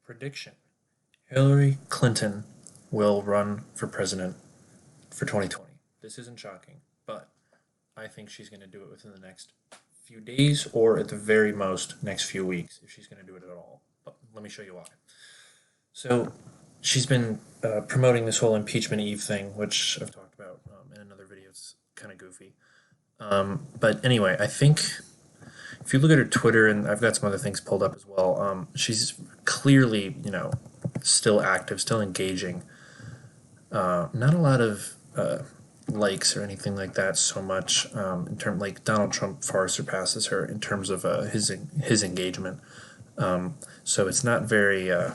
Prediction: Hillary Clinton will run for president for 2020. This isn't shocking, but I think she's going to do it within the next few days or at the very most next few weeks if she's going to do it at all. But let me show you why. So she's been promoting this whole impeachment Eve thing, which I've talked about in another video. It's kind of goofy. But anyway, I think if you look at her Twitter, and I've got some other things pulled up as well, she's clearly, still active, still engaging. Not a lot of likes or anything like that so much. In terms, like Donald Trump far surpasses her in terms of his engagement. So it's not very. I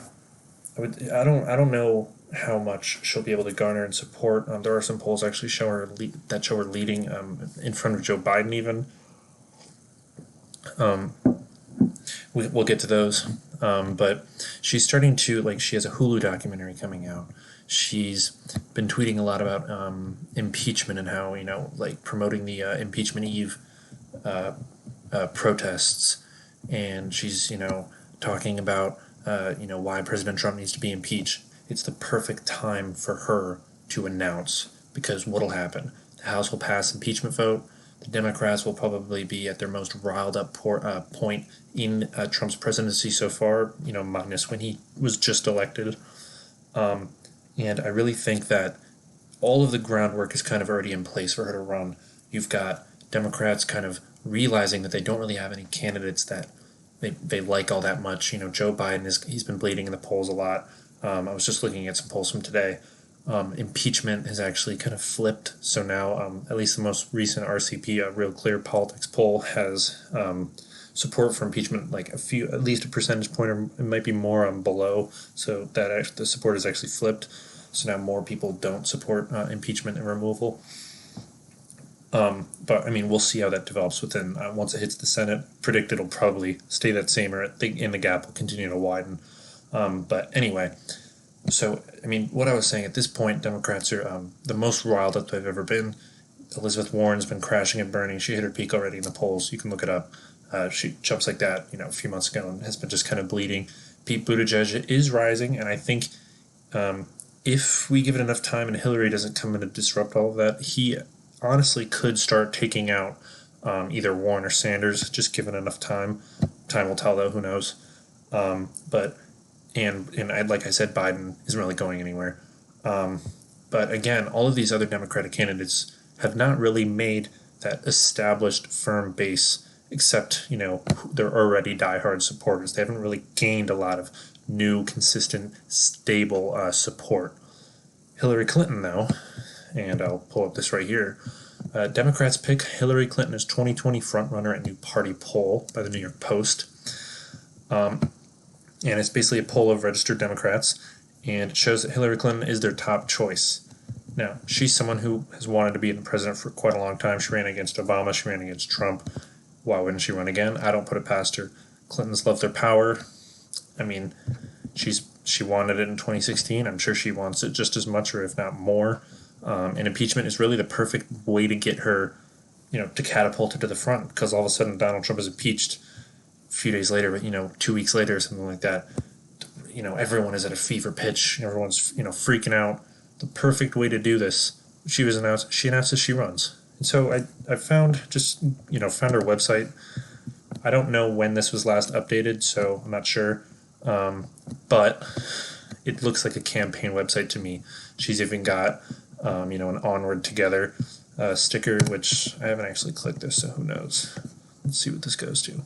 don't know how much she'll be able to garner and support. There are some polls actually show her leading in front of Joe Biden even. We'll get to those, but she's starting to she has a Hulu documentary coming out. She's been tweeting a lot about impeachment and how promoting the impeachment Eve protests, and she's talking about why President Trump needs to be impeached. It's the perfect time for her to announce, because what'll happen? The House will pass impeachment vote. The Democrats will probably be at their most riled up point in Trump's presidency so far, minus when he was just elected. And I really think that all of the groundwork is kind of already in place for her to run. You've got Democrats kind of realizing that they don't really have any candidates that they like all that much. Joe Biden, he's been bleeding in the polls a lot. I was just looking at some polls from today. Impeachment has actually kind of flipped. So now, at least the most recent RCP, Real Clear Politics poll, has support for impeachment at least a percentage point, or it might be more below. So that the support is actually flipped. So now more people don't support impeachment and removal. But I mean, we'll see how that develops within once it hits the Senate. Predict it'll probably stay that same, or in the gap will continue to widen. But anyway. So, I mean, what I was saying, at this point, Democrats are the most riled up they've ever been. Elizabeth Warren's been crashing and burning. She hit her peak already in the polls. You can look it up. She jumps like that, a few months ago, and has been just kind of bleeding. Pete Buttigieg is rising, and I think if we give it enough time and Hillary doesn't come in to disrupt all of that, he honestly could start taking out either Warren or Sanders, just given enough time. Time will tell, though. Who knows? And like I said, Biden isn't really going anywhere. But again, all of these other Democratic candidates have not really made that established firm base, except, they're already diehard supporters. They haven't really gained a lot of new, consistent, stable support. Hillary Clinton, though, and I'll pull up this right here, Democrats pick Hillary Clinton as 2020 frontrunner at new party poll by the New York Post. And it's basically a poll of registered Democrats, and it shows that Hillary Clinton is their top choice. Now, she's someone who has wanted to be the president for quite a long time. She ran against Obama. She ran against Trump. Why wouldn't she run again? I don't put it past her. Clintons love their power. I mean, she wanted it in 2016. I'm sure she wants it just as much, or if not more. And impeachment is really the perfect way to get her, to catapult her to the front, because all of a sudden Donald Trump is impeached. A few days later, but 2 weeks later or something like that, everyone is at a fever pitch. Everyone's freaking out. The perfect way to do this. She announces she runs. And so I found her website. I don't know when this was last updated, so I'm not sure. But it looks like a campaign website to me. She's even got an Onward Together sticker, which I haven't actually clicked this, so who knows. Let's see what this goes to.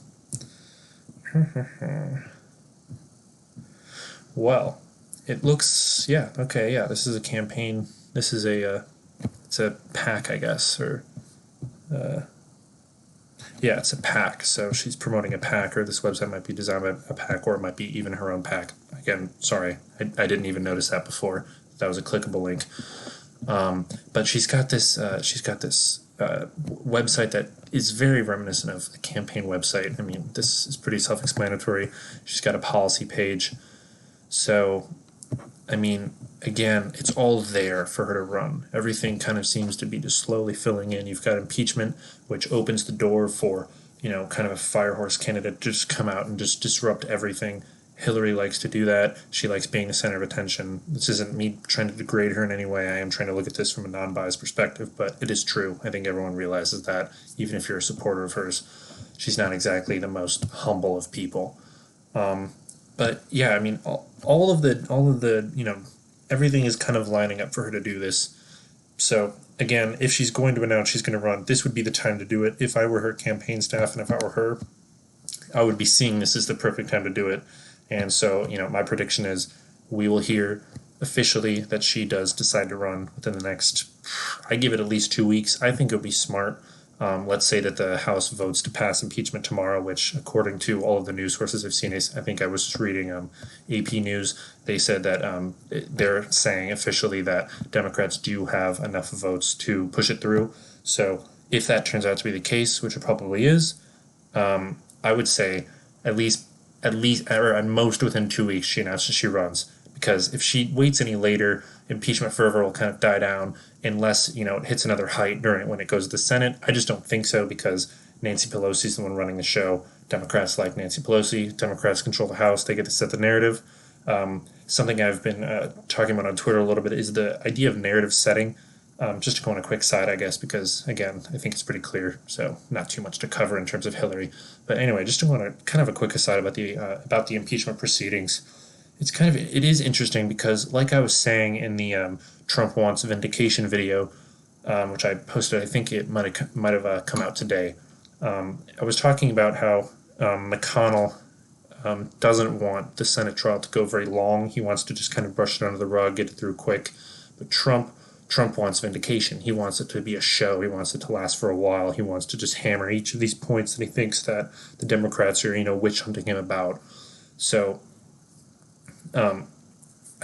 Well, it looks, this is a campaign. This is it's a PAC, I guess, or, it's a PAC. So she's promoting a PAC, or this website might be designed by a PAC, or it might be even her own PAC. Again, sorry, I didn't even notice that before. That was a clickable link. But she's got this website that is very reminiscent of a campaign website. I mean, this is pretty self-explanatory. She's got a policy page. So, I mean, again, it's all there for her to run. Everything kind of seems to be just slowly filling in. You've got impeachment, which opens the door for, kind of a firehorse candidate to just come out and just disrupt everything Hillary likes to do that. She likes being the center of attention. This isn't me trying to degrade her in any way. I am trying to look at this from a non-biased perspective, but it is true. I think everyone realizes that, even if you're a supporter of hers, she's not exactly the most humble of people. But yeah, I mean, all of the everything is kind of lining up for her to do this. So again, if she's going to announce she's going to run, this would be the time to do it. If I were her campaign staff and if I were her, I would be seeing this as the perfect time to do it. And so, my prediction is we will hear officially that she does decide to run within the next, I give it at least 2 weeks. I think it would be smart. Let's say that the House votes to pass impeachment tomorrow, which, according to all of the news sources I've seen, I think I was just reading AP News. They said that they're saying officially that Democrats do have enough votes to push it through. So if that turns out to be the case, which it probably is, I would say at least, or at most within 2 weeks, she announces she runs. Because if she waits any later, impeachment fervor will kind of die down unless, it hits another height when it goes to the Senate. I just don't think so because Nancy Pelosi is the one running the show. Democrats like Nancy Pelosi. Democrats control the House. They get to set the narrative. Something I've been talking about on Twitter a little bit is the idea of narrative setting. Just to go on a quick side, I guess, because, again, I think it's pretty clear, so not too much to cover in terms of Hillary. But anyway, just to go on a kind of a quick aside about the impeachment proceedings. It is interesting because, like I was saying in the Trump Wants Vindication video, which I posted, I think it might have come out today. I was talking about how McConnell doesn't want the Senate trial to go very long. He wants to just kind of brush it under the rug, get it through quick. But Trump wants vindication. He wants it to be a show. He wants it to last for a while. He wants to just hammer each of these points that he thinks that the Democrats are, witch hunting him about. So I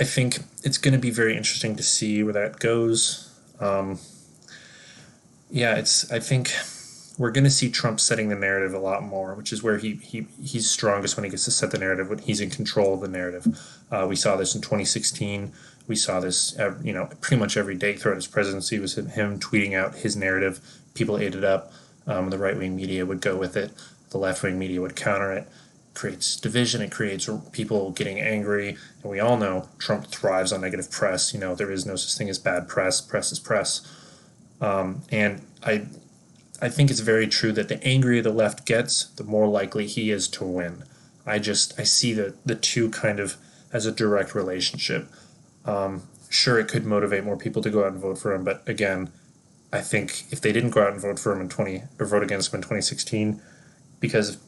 think it's going to be very interesting to see where that goes. I think we're going to see Trump setting the narrative a lot more, which is where he's strongest when he gets to set the narrative, when he's in control of the narrative. We saw this in 2016. We saw this, pretty much every day throughout his presidency was him tweeting out his narrative. People ate it up. The right-wing media would go with it. The left-wing media would counter it. Creates division, it creates people getting angry, and we all know Trump thrives on negative press. There is no such thing as bad press. Press is press. And I think it's very true that the angrier the left gets, the more likely he is to win. I see the two kind of as a direct relationship. Sure, it could motivate more people to go out and vote for him, but again, I think if they didn't go out and vote for him vote against him in 2016 because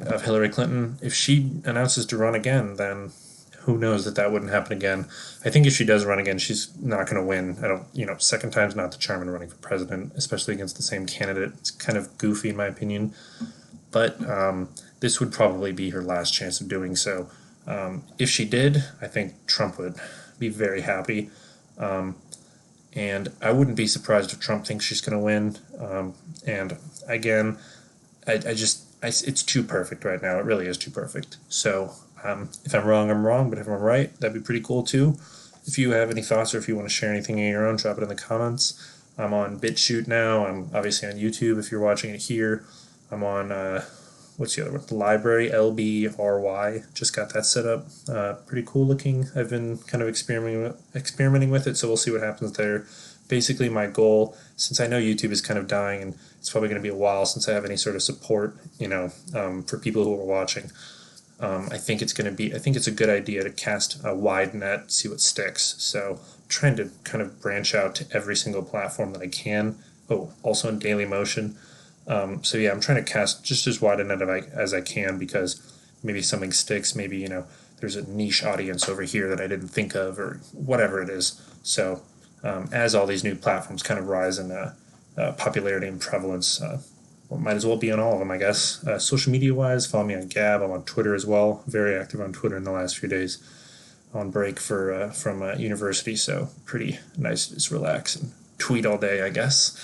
of Hillary Clinton, if she announces to run again, then who knows that wouldn't happen again. I think if she does run again, she's not going to win. Second time's not the charm in running for president, especially against the same candidate. It's kind of goofy in my opinion, but this would probably be her last chance of doing so. If she did, I think Trump would be very happy. And I wouldn't be surprised if Trump thinks she's going to win. And again, it's too perfect right now. It really is too perfect. So if I'm wrong, I'm wrong. But if I'm right, that'd be pretty cool too. If you have any thoughts or if you want to share anything of your own, drop it in the comments. I'm on BitChute now. I'm obviously on YouTube if you're watching it here. I'm on, what's the other one? The Library, LBRY. Just got that set up. Pretty cool looking. I've been kind of experimenting with it, so we'll see what happens there. Basically, my goal, since I know YouTube is kind of dying and it's probably going to be a while since I have any sort of support, for people who are watching, I think it's a good idea to cast a wide net, see what sticks. So I'm trying to kind of branch out to every single platform that I can. Oh, also in Daily Motion. I'm trying to cast just as wide a net as I can because maybe something sticks. Maybe, there's a niche audience over here that I didn't think of or whatever it is. So as all these new platforms kind of rise in popularity and prevalence, might as well be on all of them, I guess. Social media-wise, follow me on Gab. I'm on Twitter as well. Very active on Twitter in the last few days. On break from university, so pretty nice to just relax and tweet all day, I guess.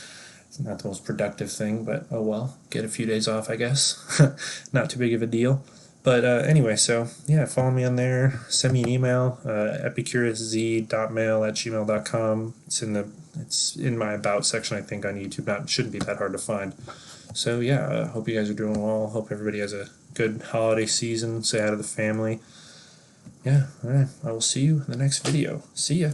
It's not the most productive thing, but oh well. Get a few days off, I guess. Not too big of a deal. But anyway, so yeah, follow me on there. Send me an email, EpicurusZ.mail@gmail.com. It's in my About section, I think, on YouTube. Shouldn't be that hard to find. So yeah, hope you guys are doing well. Hope everybody has a good holiday season. Say hi to the family. yeah, all right. I will see you in the next video. See ya.